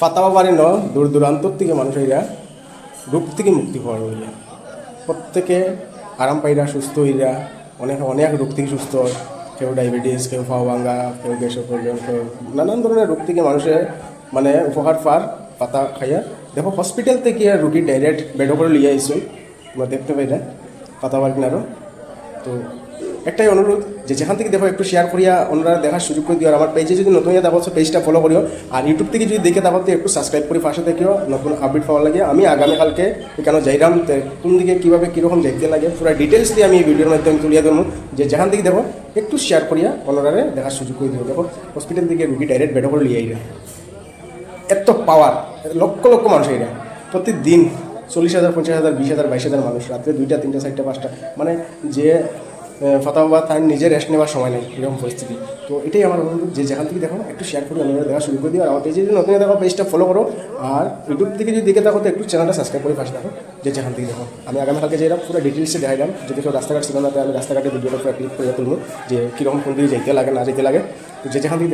ফাতাওয়া পারে ন দূর দূরান্তর থেকে মানুষ এরা রোগ থেকে মুক্তি হওয়ার হইয়া প্রত্যেকে আরাম পাইরা সুস্থ হইরা অনেক অনেক রোগ থেকে সুস্থ হয়। কেউ ডায়াবেটিস, কেউ ফাও ভাঙ্গা, কেউ গ্যাসের প্রবলেম, কেউ নানান ধরনের রোগ থেকে মানুষের মানে উপকার পার পাতা খাইয়া। দেখো হসপিটাল থেকে রুগী ডাইরেক্ট বেডো করে লিয়ে আইসো, তোমরা দেখতে পাইলে পাতা পারি না। তো একটাই অনুরোধ যে যেখান থেকে দেখো একটু শেয়ার করিয়া অন্যরা দেখার সুযোগ করে দিও। আর আমার পেজে যদি নতুন দেখো পেজটা ফলো করিও, আর ইউটিউব থেকে যদি দেখে দেখো তো একটু সাবস্ক্রাইব করে পাশে দেখিও নতুন আপডেট পাওয়ার লাগে। আমি আগামীকালকে কেন যাইরাম, কোন দিকে কীভাবে কীরকম দেখতে লাগে পুরো ডিটেলস দিয়ে আমি এই ভিডিওর মাধ্যমে তুলিয়া দেবো। যে যেখান থেকে দেখো একটু শেয়ার করিয়া অন্যরা দেখার সুযোগ করে দিও। দেখো হসপিটাল থেকে রুগী ডাইরেক্ট বেডো করে লিয়ে আইরা, এত পাওয়ার, লক্ষ লক্ষ মানুষ এরা প্রতিদিন 40,000, 50,000, 20,000, 22,000 মানুষ রাত্রে 2টা, 3টা, 4টা, 5টা, মানে যে ফতাওয়া তার নিজের রেস্ট নেওয়ার সময় নেই এরকম পরিস্থিতি। তো এটাই আমার অনুরোধ যে যেখান থেকে দেখো একটু শেয়ার করে অন্যরা দেখা শুরু করে দিও। আর আমার পেজে যদি নতুন দেখো পেজটা ফলো করো, আর ইউটিউব থেকে যদি দেখে থাকো তো একটু চ্যানেলটা সাবস্ক্রাইব করে পাশে দেখো। যে যেখান থেকে দেখো আমি আগামীকালকে যাইলাম পুরো ডিটেলসে দেখাইলাম। যদি কেউ রাস্তাঘাট ছিল না, আমি রাস্তাঘাটে ভিডিওটা পুরো ক্লিক করে তুলবো যে কীরকম কোন দিকে যেতে লাগে না যেতে লাগে। তো যে যেখান থেকে দেখো